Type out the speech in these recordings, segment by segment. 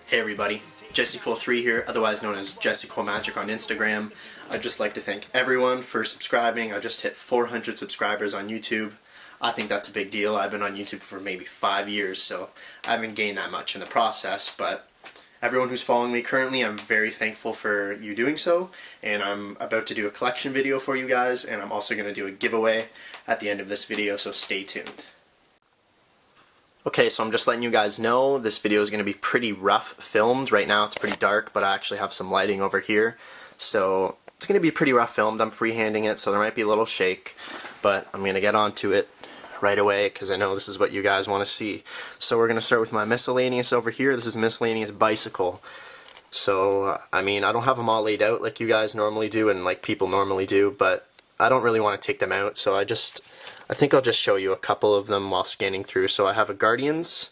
Hey everybody, Jesse3 here, otherwise known as Jesse Magic on Instagram. I'd just like to thank everyone for subscribing. I just hit 400 subscribers on YouTube. I think that's a big deal. I've been on YouTube for maybe 5 years, so I haven't gained that much in the process, but everyone who's following me currently, I'm very thankful for you doing so, and I'm about to do a collection video for you guys, and I'm also going to do a giveaway at the end of this video, so stay tuned. Okay, so I'm just letting you guys know this video is going to be pretty rough filmed. Right now it's pretty dark, but I actually have some lighting over here. So it's going to be pretty rough filmed. I'm freehanding it, so there might be a little shake, but I'm going to get onto it right away because I know this is what you guys want to see. So we're going to start with my Miscellaneous over here. This is Miscellaneous Bicycle. So, I mean, I don't have them all laid out like you guys normally do and like people normally do, but I don't really want to take them out, so I think I'll just show you a couple of them while scanning through. So I have a Guardians,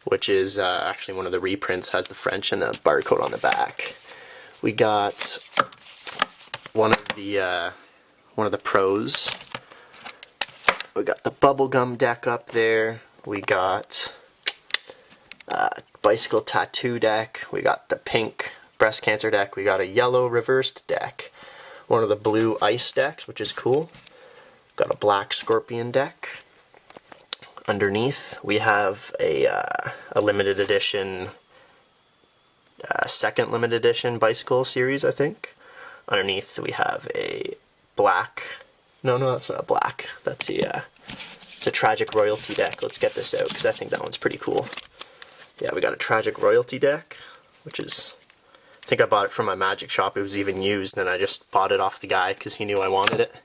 which is actually one of the reprints, has the French and the barcode on the back. We got one of the pros. We got the bubblegum deck up there. We got bicycle tattoo deck. We got the pink breast cancer deck. We got a yellow reversed deck. One of the blue ice decks, which is cool. Got a black scorpion deck. Underneath we have a limited edition, second limited edition bicycle series, I think. Underneath we have a black, no, that's not black, that's it's a tragic royalty deck. Let's get this out because I think that one's pretty cool. Yeah, we got a tragic royalty deck, which is, I think I bought it from my magic shop. It was even used, and I just bought it off the guy because he knew I wanted it.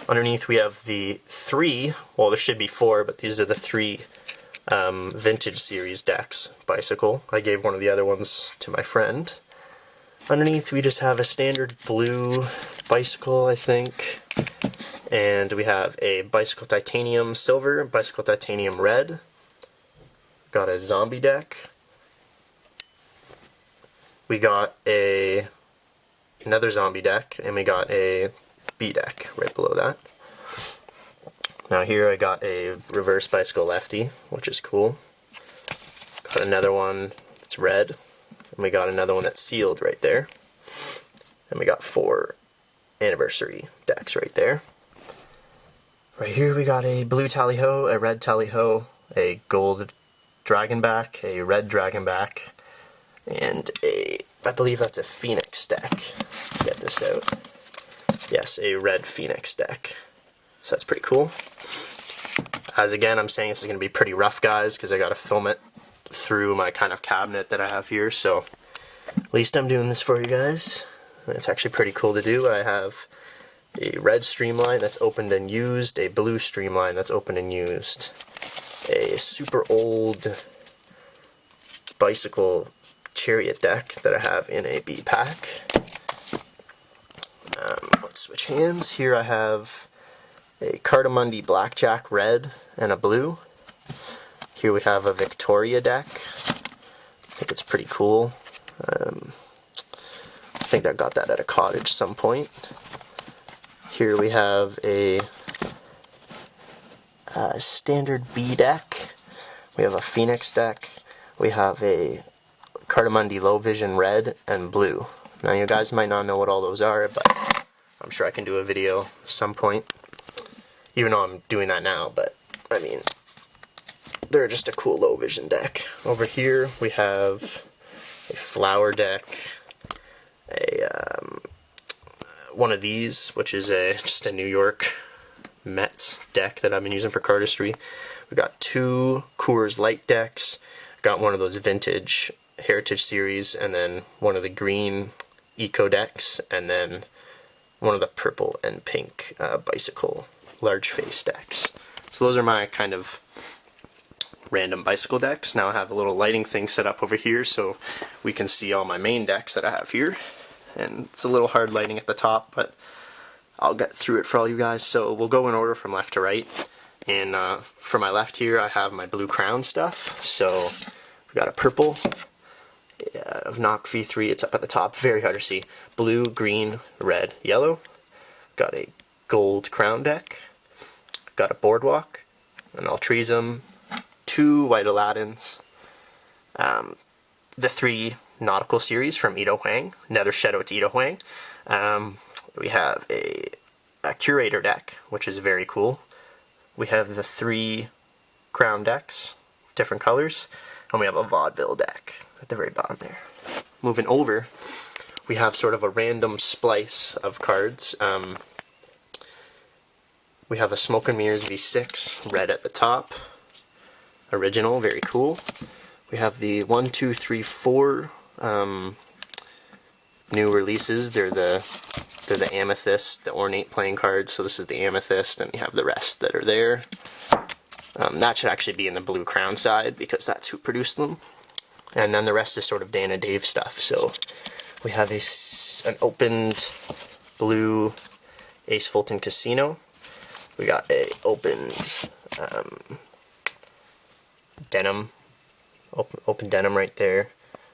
Underneath we have the three, well there should be four, but these are the three vintage series decks bicycle. I gave one of the other ones to my friend. Underneath we just have a standard blue bicycle, I think. And we have a bicycle titanium silver, bicycle titanium red. Got a zombie deck. We got another zombie deck, and we got a B deck right below that. Now here I got a reverse bicycle lefty, which is cool. Got another one that's red, and we got another one that's sealed right there. And we got 4 anniversary decks right there. Right here we got a blue tally-ho, a red tally-ho, a gold dragonback, a red dragonback, and I believe that's a Phoenix deck. Let's get this out. Yes, a red Phoenix deck. So that's pretty cool. As again, I'm saying this is going to be pretty rough, guys, because I got to film it through my kind of cabinet that I have here. So at least I'm doing this for you guys. And it's actually pretty cool to do. I have a red streamline that's opened and used, a blue streamline that's opened and used, a super old bicycle chariot deck that I have in a B pack. Let's switch hands. Here I have a Cardamundi blackjack red and a blue. Here we have a Victoria deck. I think it's pretty cool. I think I got that at a cottage some point. Here we have a standard B deck. We have a Phoenix deck. We have a Cardamundi low vision red and blue. Now you guys might not know what all those are, but I'm sure I can do a video at some point. Even though I'm doing that now, but I mean, they're just a cool low vision deck. Over here we have a flower deck, one of these, which is just a New York Mets deck that I've been using for Cardistry. We got 2 Coors Light decks. Got one of those vintage Heritage series, and then one of the green Eco decks, and then one of the purple and pink bicycle large face decks. So those are my kind of random bicycle decks. Now I have a little lighting thing set up over here so we can see all my main decks that I have here. And it's a little hard lighting at the top, but I'll get through it for all you guys. So we'll go in order from left to right. And for my left here I have my Blue Crown stuff. So we got a purple of Knock V3, it's up at the top, very hard to see. Blue, green, red, yellow. Got a gold crown deck. got a Boardwalk, an Altruism, 2 White Aladdins, the 3 Nautical series from Ito Huang. Another shout out to Ito Huang. We have a Curator deck, which is very cool. We have the 3 Crown decks, different colors, and we have a Vaudeville deck at the very bottom there. Moving over, we have sort of a random splice of cards. We have a Smoke and Mirrors V6, red at the top. Original, very cool. We have the 1, 2, 3, 4 new releases. They're the Amethyst, the Ornate playing cards. So this is the Amethyst, and we have the rest that are there. That should actually be in the Blue Crown side because that's who produced them. And then the rest is sort of Dan and Dave stuff. So we have an opened blue Ace Fulton Casino. We got a opened denim, open denim right there.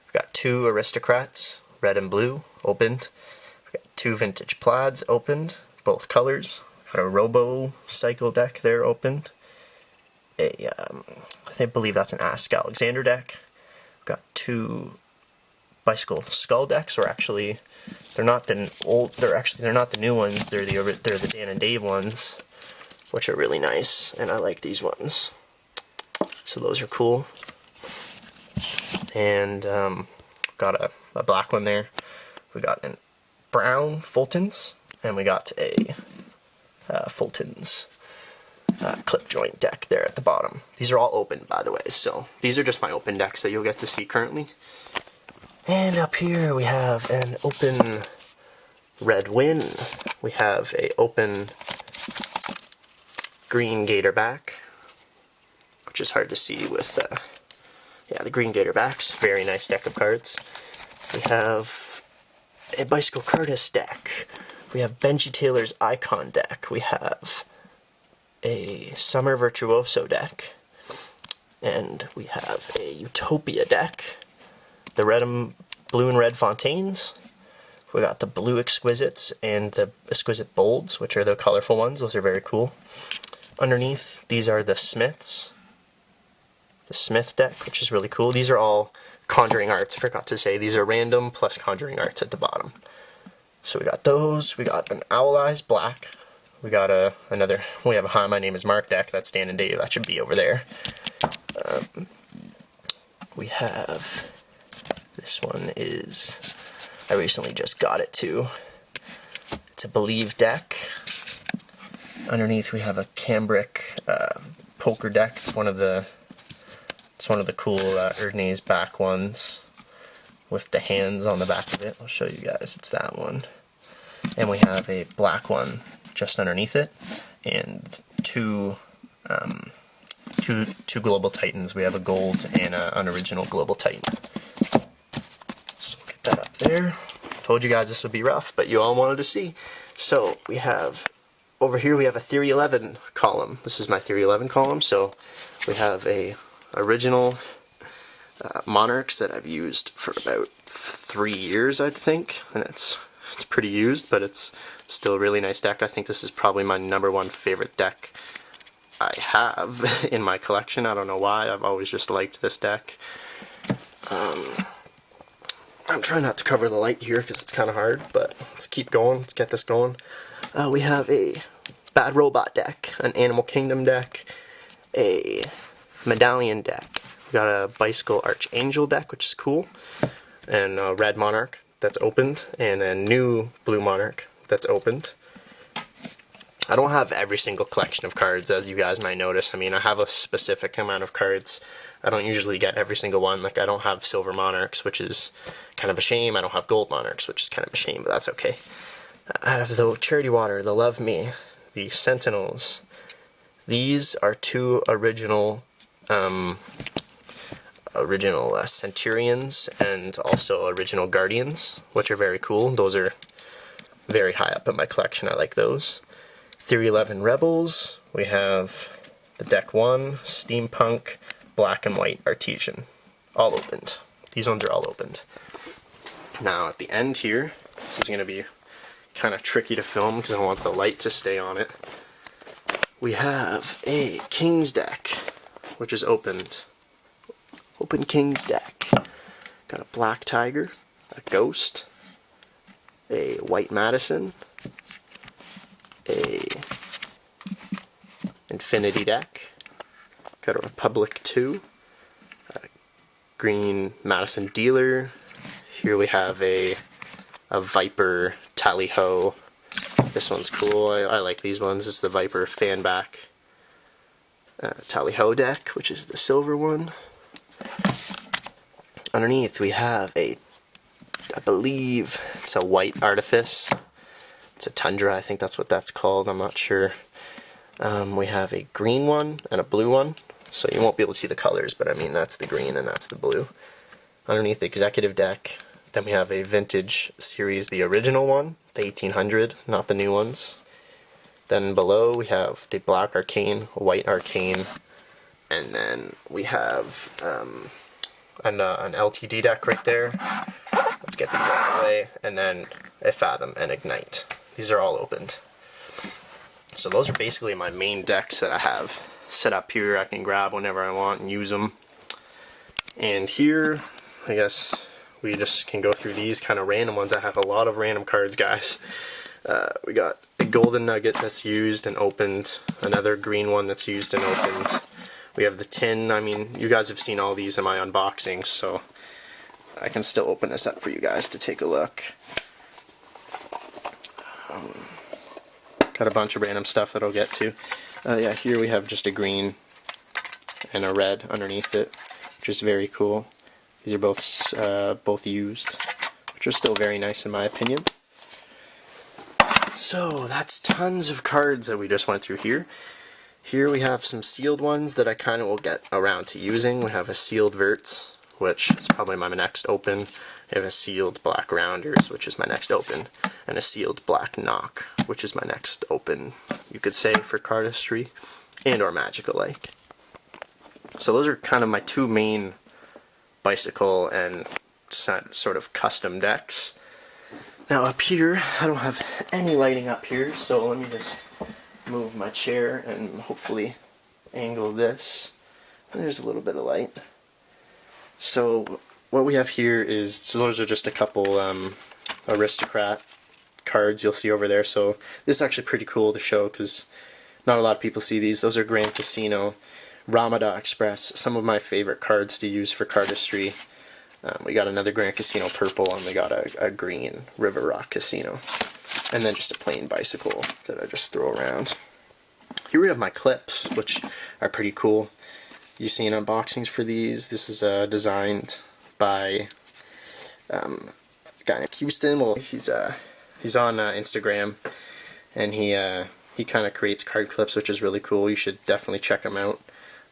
We got 2 Aristocrats, red and blue, opened. We got 2 Vintage Plaids opened, both colors. Got a Robo Cycle deck there opened. I believe that's an Ask Alexander deck. We've got 2 Bicycle Skull decks, or actually, they're not the new ones. They're the Dan and Dave ones, which are really nice, and I like these ones. So those are cool. And got a black one there. We got a brown Fultons, and we got a Fultons clip joint deck there at the bottom. These are all open, by the way, so these are just my open decks that you'll get to see currently. And up here we have an open Red Win. We have a open green Gatorback, which is hard to see with the green Gatorbacks. Very nice deck of cards. We have a Bicycle Curtis deck. We have Benji Taylor's Icon deck. We have a Summer Virtuoso deck. And we have a Utopia deck. The blue and red Fontaines. We got the blue Exquisites and the Exquisite Bolds, which are the colorful ones. Those are very cool. Underneath, these are the Smiths. The Smith deck, which is really cool. These are all Conjuring Arts. I forgot to say, these are random plus Conjuring Arts at the bottom. So we got those. We got an Owl Eyes Black. We got we have a Hi, My Name is Mark deck. That's Dan and Dave. That should be over there. We have, this one is, I recently just got it too. It's a Believe deck. Underneath we have a Cambric poker deck. It's one of the cool Erdnase back ones with the hands on the back of it. I'll show you guys. It's that one. And we have a black one just underneath it, and two Global Titans. We have a gold and an unoriginal Global Titan. So get that up there. Told you guys this would be rough, but you all wanted to see. So we have, over here we have a Theory 11 column. This is my Theory 11 column. So we have a original Monarchs that I've used for about 3 years, I think, and it's pretty used, but it's still a really nice deck. I think this is probably my #1 favorite deck I have in my collection. I don't know why. I've always just liked this deck. I'm trying not to cover the light here because it's kind of hard, but let's keep going. Let's get this going. We have a Bad Robot deck, an Animal Kingdom deck, a Medallion deck. We got a Bicycle Archangel deck, which is cool, and a Red Monarch that's opened, and a new Blue Monarch that's opened. I don't have every single collection of cards, as you guys might notice. I mean, I have a specific amount of cards. I don't usually get every single one. Like, I don't have Silver Monarchs, which is kind of a shame. I don't have Gold Monarchs, which is kind of a shame, but that's okay. I have the Charity Water, the Love Me, the Sentinels. These are 2 original Centurions and also original Guardians, which are very cool. Those are very high up in my collection. I like those. Theory 11 Rebels. We have the Deck 1, Steampunk, Black and White Artesian. All opened. These ones are all opened. Now at the end here, this is going to be kind of tricky to film because I want the light to stay on it. we have a King's deck, which is opened. Open King's deck. Got a Black Tiger, a Ghost, a White Madison, a Infinity deck, got a Republic 2, a Green Madison Dealer. Here we have a Viper Tally-Ho. This one's cool. I like these ones. It's the Viper Fanback Tally-Ho deck, which is the silver one. Underneath we have I believe it's a White Artifice. It's a Tundra, I think that's what that's called, I'm not sure. We have a green one and a blue one, so you won't be able to see the colors, but I mean that's the green and that's the blue. Underneath the executive deck, then we have a Vintage Series, the original one, the 1800, not the new ones. Then below we have the Black Arcane, White Arcane, and then we have an LTD deck right there. Let's get these out of the way, and then a Fathom and Ignite. These are all opened. So those are basically my main decks that I have set up here. I can grab whenever I want and use them. And here, I guess we just can go through these kind of random ones. I have a lot of random cards, guys. We got a Golden Nugget that's used and opened, another green one that's used and opened. We have the tin. I mean, you guys have seen all these in my unboxings, so I can still open this up for you guys to take a look. Got a bunch of random stuff that I'll get to. Yeah, here we have just a green and a red underneath it, which is very cool. These are both used, which are still very nice in my opinion. So that's tons of cards that we just went through here. Here we have some sealed ones that I kind of will get around to using. We have a sealed Verts, which is probably my next open. I have a sealed Black Rounders, which is my next open, and a sealed Black Knock, which is my next open, you could say, for Cardistry and or Magic alike. So those are kind of my two main bicycle and sort of custom decks. Now up here, I don't have any lighting up here, so let me just move my chair and hopefully angle this. There's a little bit of light. So what we have here is, so those are just a couple Aristocrat cards you'll see over there. So this is actually pretty cool to show because not a lot of people see these. Those are Grand Casino, Ramada Express, some of my favorite cards to use for Cardistry. We got another Grand Casino purple, and we got a green River Rock Casino. And then just a plain bicycle that I just throw around. Here we have my clips, which are pretty cool. You've seen unboxings for these. This is designed by a guy named Houston. Well, he's on Instagram, and he kind of creates card clips, which is really cool. You should definitely check him out.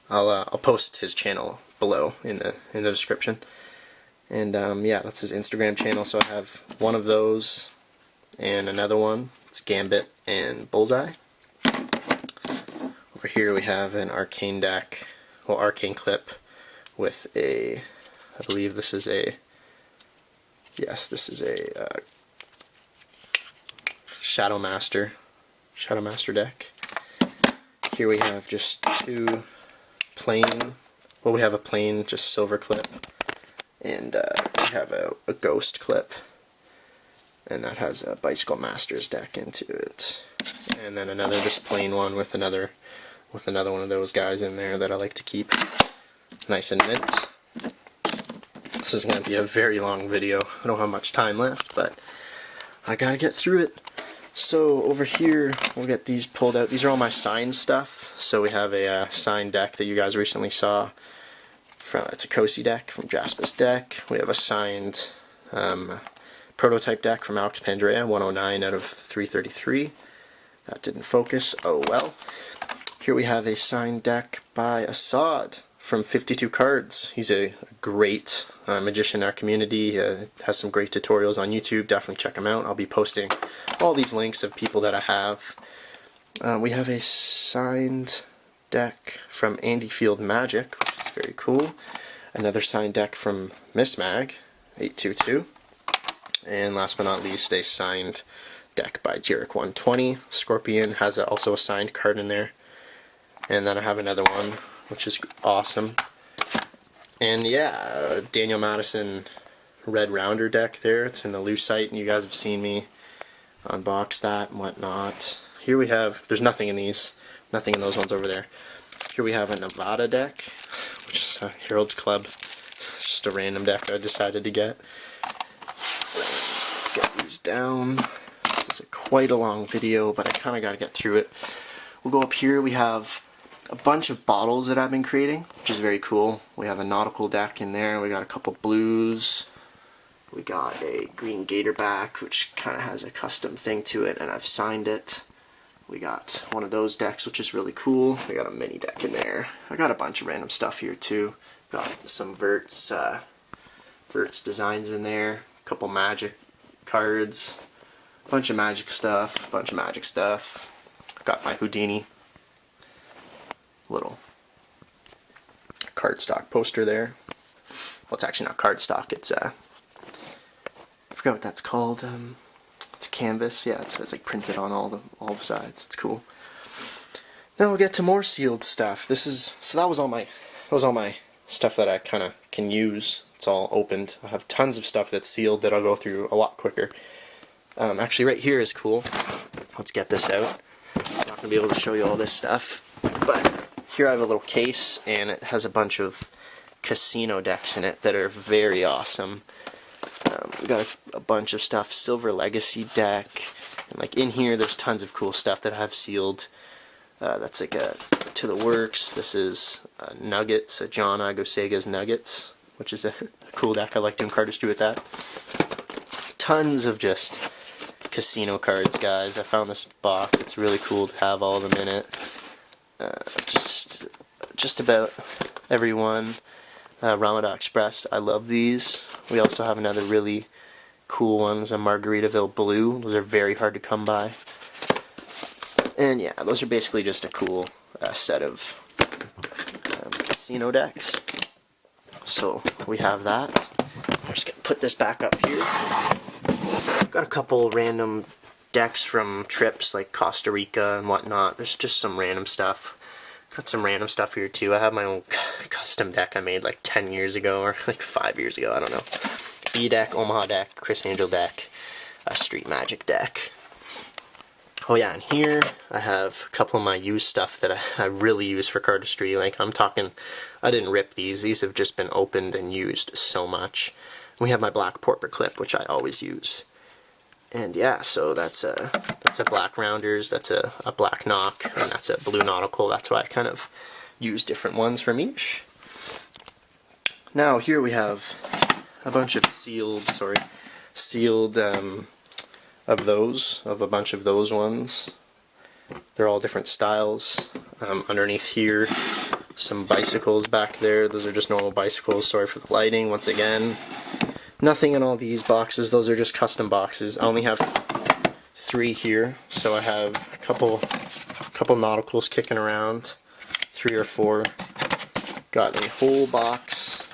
I'll post his channel below in the description. And yeah, that's his Instagram channel. So I have one of those and another one. It's Gambit and Bullseye. Over here we have an Arcane deck, well, Arcane clip with a, I believe this is a, yes, this is a Shadow Master deck. Here we have just two plain, well, we have a plain just silver clip, and we have a ghost clip, and that has a Bicycle Masters deck into it. And then another just plain one with another one of those guys in there that I like to keep nice and mint. This is going to be a very long video. I don't have much time left, but I gotta get through it. So over here, we'll get these pulled out. These are all my signed stuff. So we have a signed deck that you guys recently saw. It's a Kosi deck from Jaspis Deck. We have a signed prototype deck from Alex Pandrea, 109 out of 333. That didn't focus. Oh well. Here we have a signed deck by Assad from 52 Cards. He's a great magician in our community. He has some great tutorials on YouTube. Definitely check him out. I'll be posting all these links of people that I have. We have a signed deck from Andy Field Magic, which is very cool. Another signed deck from Miss Mag, 822. And last but not least, a signed deck by Jarek120. Scorpion has also a signed card in there. And then I have another one, which is awesome. And yeah, Daniel Madison Red Rounder deck there. It's in the Lucite, and you guys have seen me unbox that and whatnot. Here we have, there's nothing in these, nothing in those ones over there. Here we have a Nevada deck, which is a Herald's Club. It's just a random deck I decided to get. Let's get these down. This is quite a long video, but I kind of got to get through it. We'll go up here. We have a bunch of bottles that I've been creating, which is very cool. We have a nautical deck in there. We got a couple blues. We got a green gatorback, which kind of has a custom thing to it, and I've signed it. We got one of those decks, which is really cool. We got a mini deck in there. I got a bunch of random stuff here too. Got some Verts designs in there. A couple Magic cards. A bunch of Magic stuff. Got my Houdini little cardstock poster there. Well, it's actually not cardstock. It's I forgot what that's called. It's canvas. Yeah, it's like printed on all the sides. It's cool. Now we'll get to more sealed stuff. That was all my stuff that I kind of can use. It's all opened. I have tons of stuff that's sealed that I'll go through a lot quicker. Actually, right here is cool. Let's get this out. I'm not gonna be able to show you all this stuff, but here I have a little case, and it has a bunch of casino decks in it that are very awesome. We got a bunch of stuff, Silver Legacy deck, and like in here there's tons of cool stuff that I have sealed. That's like a To the Works. This is Nuggets, a John Agosega's Nuggets, which is a cool deck. I like doing cardistry with that. Tons of just casino cards, guys. I found this box. It's really cool to have all of them in it. Just about everyone. Ramada Express, I love these. We also have another really cool one, a Margaritaville Blue. Those are very hard to come by. And yeah, those are basically just a cool set of casino decks. So we have that. I'm just going to put this back up here. Got a couple random decks from trips like Costa Rica and whatnot. There's just some random stuff. Got some random stuff here too. I have my own custom deck I made like 10 years ago or like 5 years ago, I don't know. B deck, Omaha deck, Chris Angel deck, a Street Magic deck. Oh yeah, and here I have a couple of my used stuff that I really use for cardistry. Like I'm talking, I didn't rip these. These have just been opened and used so much. We have my black porper clip, which I always use. And yeah, so that's a black rounders, that's a black knock, and that's a blue nautical. That's why I kind of use different ones from each. Now here we have a bunch of sealed of a bunch of those ones. They're all different styles. Underneath here, some bicycles back there. Those are just normal bicycles. Sorry for the lighting once again. Nothing in all these boxes. Those are just custom boxes. I only have 3 here, so I have a couple nauticals kicking around, 3 or 4. Got a whole box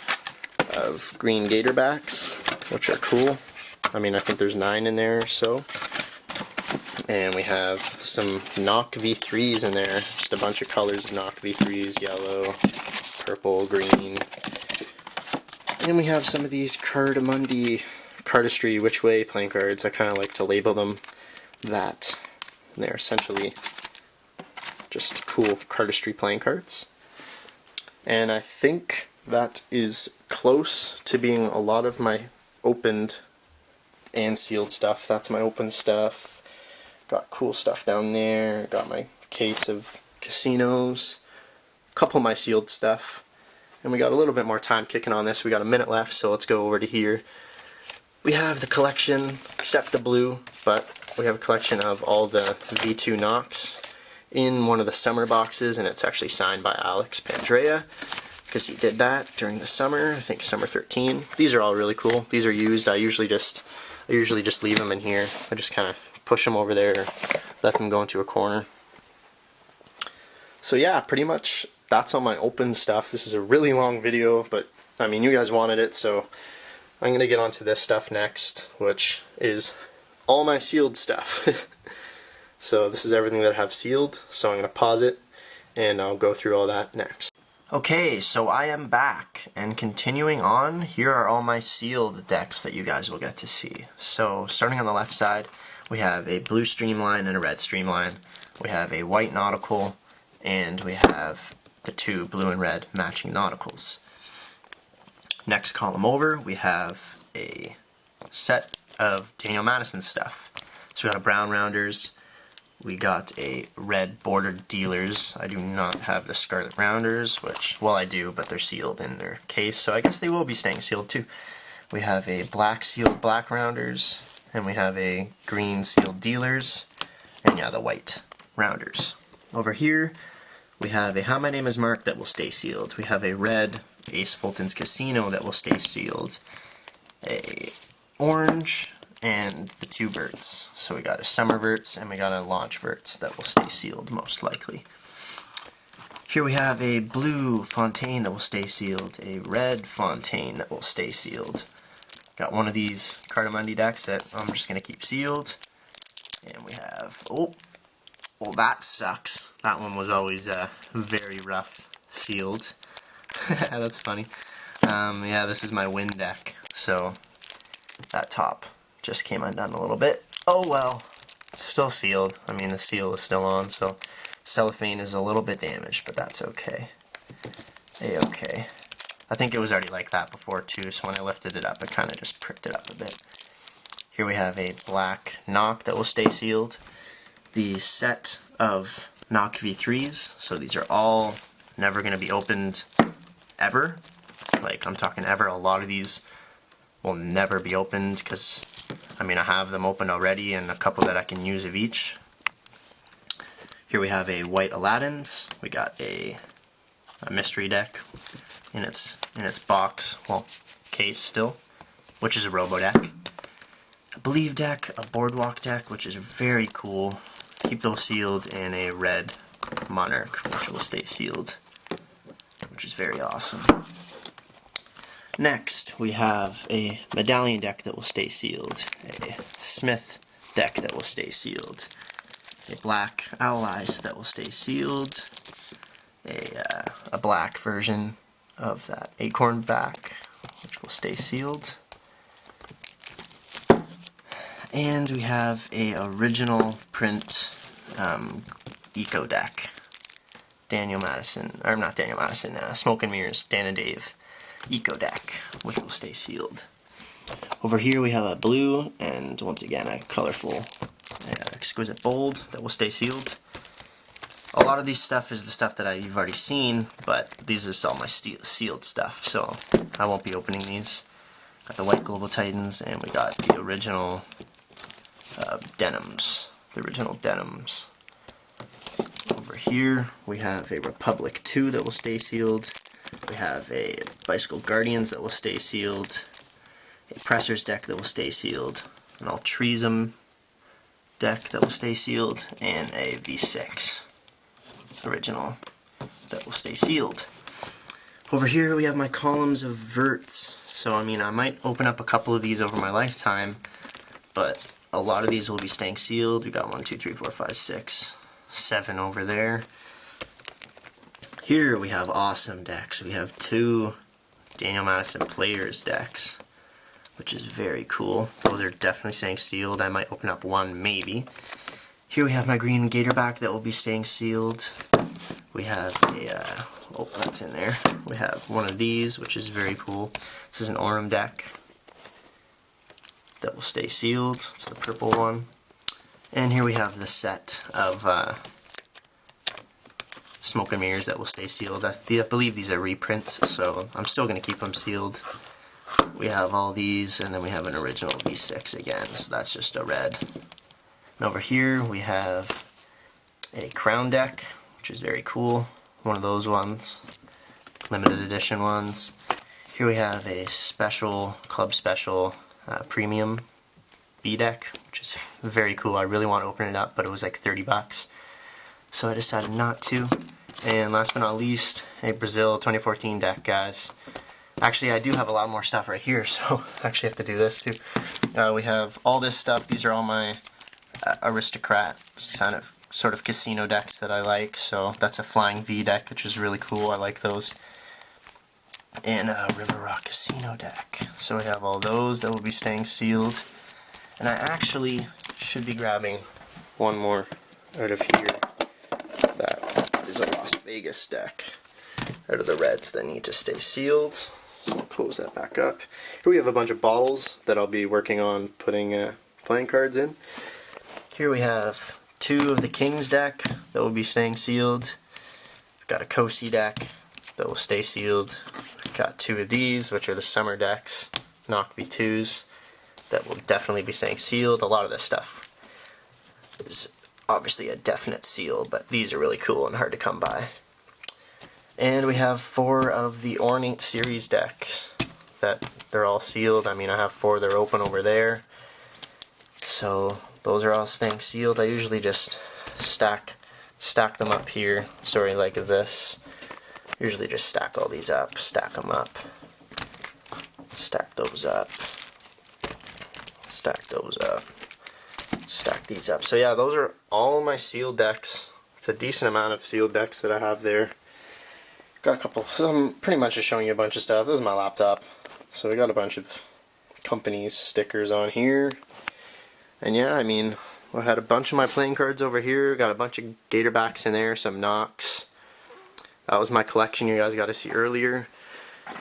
of green gatorbacks, which are cool. I mean, I think there's 9 in there or so. And we have some Knock V3s in there. Just a bunch of colors of Knock V3s, yellow, purple, green. And we have some of these Cardamundi Cardistry Which Way playing cards. I kind of like to label them that. And they're essentially just cool cardistry playing cards. And I think that is close to being a lot of my opened and sealed stuff. That's my open stuff. Got cool stuff down there. Got my case of casinos. A couple of my sealed stuff. And we got a little bit more time kicking on this. We got a minute left, so let's go over to here. We have the collection, except the blue, but we have a collection of all the V2 knocks in one of the summer boxes, and it's actually signed by Alex Pandrea, because he did that during the summer, I think summer 13. These are all really cool. These are used. I usually just leave them in here. I just kind of push them over there, let them go into a corner. So yeah, pretty much that's all my open stuff. This is a really long video, but I mean, you guys wanted it, so I'm going to get onto this stuff next, which is all my sealed stuff. So this is everything that I have sealed, so I'm going to pause it, and I'll go through all that next. Okay, so I am back, and continuing on, here are all my sealed decks that you guys will get to see. So, starting on the left side, we have a blue Streamline and a red Streamline. We have a white Nautical, and we have the two blue and red matching Nauticals. Next column over, we have a set of Daniel Madison stuff. So we got a brown Rounders, we got a red bordered Dealers. I do not have the Scarlet Rounders, which, well, I do, but they're sealed in their case, so I guess they will be staying sealed too. We have a black sealed Black Rounders, and we have a green sealed Dealers, and yeah, the white Rounders. Over here, we have a How My Name Is Mark that will stay sealed. We have a red Ace Fulton's Casino that will stay sealed. A orange, and the two verts. So we got a summer verts and we got a launch verts that will stay sealed most likely. Here we have a blue Fontaine that will stay sealed, a red Fontaine that will stay sealed. Got one of these Cardamundi decks that I'm just going to keep sealed. And we have, oh, well that sucks. That one was always very rough sealed. That's funny. Yeah, this is my wind deck, so that top just came undone a little bit. Oh well, still sealed. I mean, the seal is still on, so cellophane is a little bit damaged, but that's okay. A-okay. I think it was already like that before too, so when I lifted it up, it kind of just pricked it up a bit. Here we have a black Nock that will stay sealed. The set of Nock V3s, so these are all never going to be opened ever. Like, I'm talking ever. A lot of these will never be opened because, I mean, I have them open already and a couple that I can use of each. Here we have a white Aladdin's. We got a mystery deck in its box, well, case still, which is a robo deck. A Believe deck, a Boardwalk deck, which is very cool. Keep those sealed, and a red Monarch, which will stay sealed, which is very awesome. Next, we have a Medallion deck that will stay sealed, a Smith deck that will stay sealed, a black Owl Eyes that will stay sealed, a black version of that Acorn back, which will stay sealed, and we have a original print Eco deck, Smoke and Mirrors, Dan and Dave Eco deck, which will stay sealed. Over here we have a blue, and once again a colorful Exquisite Bold that will stay sealed. A lot of these stuff is the stuff that you've already seen, but these is all my sealed stuff, so I won't be opening these. Got the white Global Titans, and we got the original denims. Over here we have a Republic 2 that will stay sealed. We have a Bicycle Guardians that will stay sealed, a Pressers deck that will stay sealed, an Altruism deck that will stay sealed, and a V6 original that will stay sealed. Over here we have my columns of verts. So I mean, I might open up a couple of these over my lifetime, but a lot of these will be staying sealed. We got 1, 2, 3, 4, 5, 6, 7 over there. Here we have awesome decks. We have 2 Daniel Madison Players decks, which is very cool. Those are definitely staying sealed. I might open up one, maybe. Here we have my green Gatorback that will be staying sealed. We have a, oh, that's in there. We have one of these, which is very cool. This is an Aurum deck that will stay sealed. It's the purple one. And here we have the set of Smoke and Mirrors that will stay sealed. I believe these are reprints, so I'm still going to keep them sealed. We have all these, and then we have an original V6 again, so that's just a red. And over here we have a Crown deck, which is very cool. One of those ones, limited edition ones. Here we have a special, Club Special Premium B deck, which is very cool. I really want to open it up, but it was like 30 bucks, so I decided not to. And last but not least, a Brazil 2014 deck, guys. Actually, I do have a lot more stuff right here, so I actually have to do this too. We have all this stuff. These are all my Aristocrat kind of sort of casino decks that I like. So that's a Flying V deck, which is really cool. I like those. And a River Rock Casino deck. So we have all those that will be staying sealed. And I actually should be grabbing one more out of here. That is a Las Vegas deck out of the reds that need to stay sealed. So I'll close that back up. Here we have a bunch of bottles that I'll be working on putting playing cards in. Here we have 2 of the Kings deck that will be staying sealed. I've got a Kosi deck that will stay sealed. I've got 2 of these, which are the summer decks, Knock V2s, that will definitely be staying sealed. A lot of this stuff is obviously a definite seal, but these are really cool and hard to come by. And we have 4 of the Ornate series decks that they're all sealed. I mean, I have 4 that are open over there. So those are all staying sealed. I usually just stack them up here. Sorry, like this. Usually just stack all these up, stack them up, stack those up, stack those up, stack these up. So yeah, those are all my sealed decks. It's a decent amount of sealed decks that I have there. Got a couple, so I'm pretty much just showing you a bunch of stuff. This is my laptop. So we got a bunch of companies' stickers on here. And yeah, I mean, I had a bunch of my playing cards over here. Got a bunch of Gatorbacks in there, some Knocks. That was my collection you guys got to see earlier.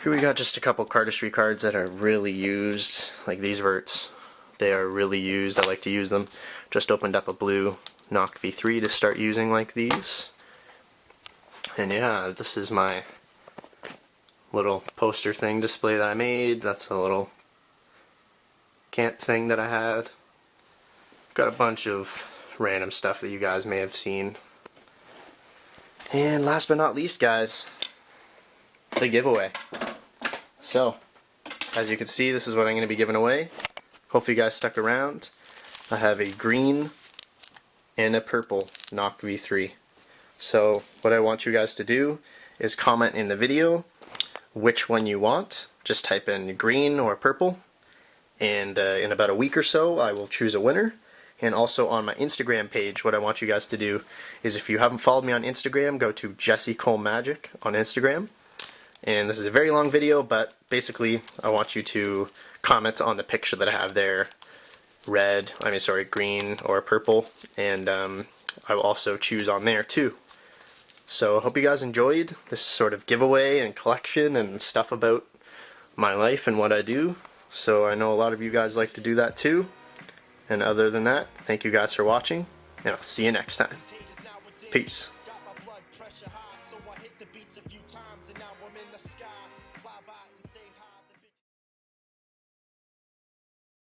Here we got just a couple Cardistry cards that are really used. Like these verts. They are really used. I like to use them. Just opened up a blue Knock V3 to start using like these. And yeah, this is my little poster thing display that I made. That's a little camp thing that I had. Got a bunch of random stuff that you guys may have seen. And last but not least, guys, the giveaway. So, as you can see, this is what I'm going to be giving away. Hopefully you guys stuck around. I have a green and a purple Knock V3. So what I want you guys to do is comment in the video which one you want. Just type in green or purple, and in about a week or so I will choose a winner. And also on my Instagram page, what I want you guys to do is, if you haven't followed me on Instagram, go to Jesse Cole Magic on Instagram. And this is a very long video, but basically I want you to comment on the picture that I have there, green or purple, and I will also choose on there too. So I hope you guys enjoyed this sort of giveaway and collection and stuff about my life and what I do. So I know a lot of you guys like to do that too. And other than that, thank you guys for watching, and I'll see you next time. Peace.